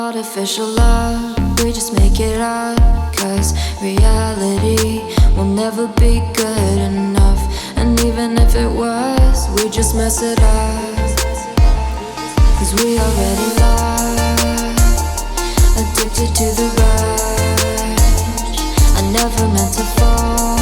Artificial love, we just make it up. Cause reality will never be good enough. And even if it was, we just mess it up. Cause we already lost, addicted to the rush. I never meant to fall.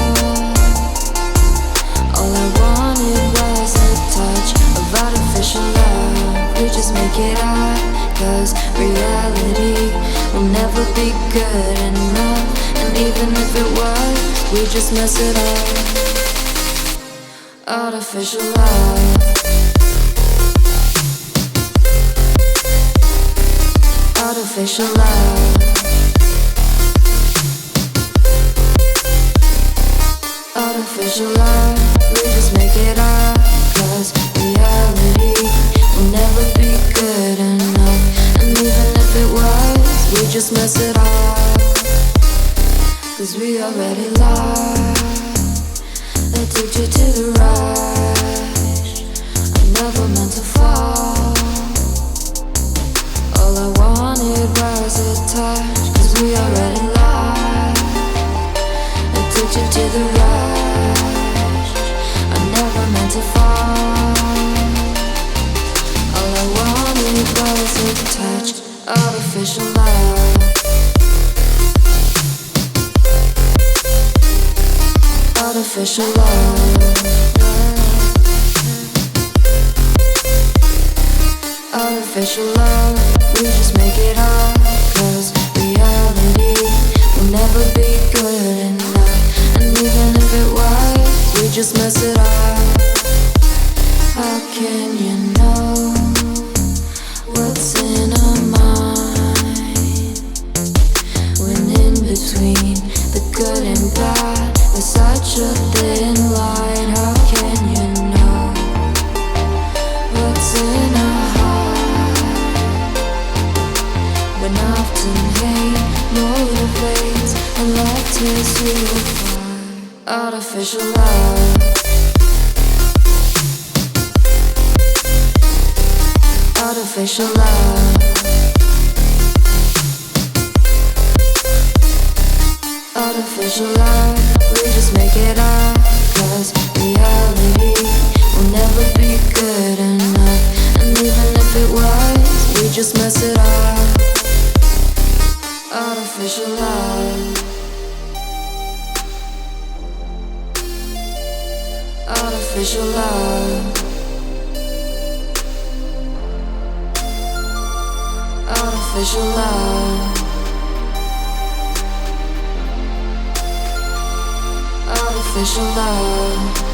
All I wanted was a touch of artificial love. We just make it up. Cause reality will never be good enough. And even if it was, we just mess it up. Artificial love. Artificial love. Artificial love. We just make it up. Cause reality will never be good enough. And even if it was, we just mess it up. Cause we already lost, addicted to the rush. I never meant to fall. All I wanted was a touch. Cause we already lost, addicted to the rush. I never meant to fall. All I wanted was a touch. Artificial love. Artificial love. Artificial love. We just make it up. Cause reality will never be good enough. And even if it was, we just mess it up. How can you know what's in our mind when in between the good and bad there's such a thin line? How can you know what's in our heart when often hate motivates and love tears you apart? Artificial love. Artificial love. Artificial love. We just make it up. Cause reality will never be good enough. And even if it was, we just mess it up. Artificial love. Artificial love. Artificial love. Artificial love.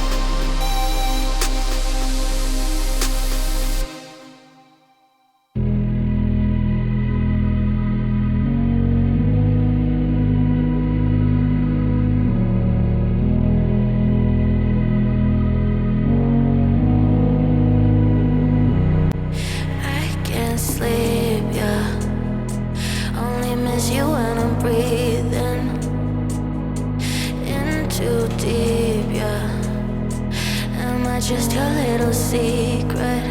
I can't sleep, yeah. Only miss you when I'm breathing in too deep, yeah. Am I just your little secret?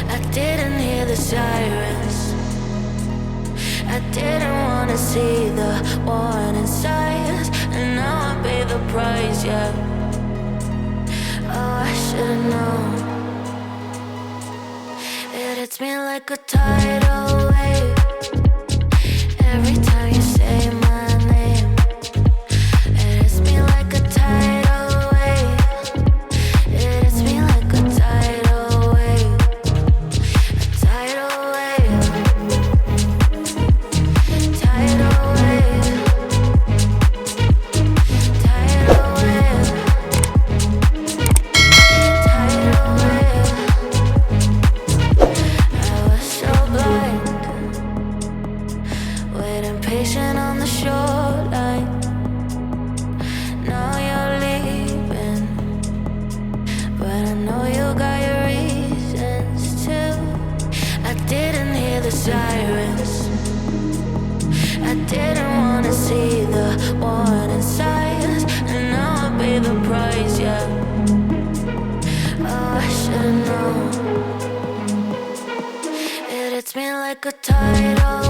I didn't hear the sirens. I didn't wanna see the warning signs, and now I pay the price, yeah. Oh, I should've known. It hits me like a tidal wave every time you say my name. It hits me like a tidal wave. It hits me like a tidal wave. A tidal wave. Tidal wave. Tidal wave. Tidal wave. I was so blind, waiting patient on the shoreline. Now you're leaving, but I know you got your reasons too. I didn't hear the sirens. I didn't wanna see the warning signs, and now I pay the price, yeah. Oh, I should've known. It hits me like like a tidal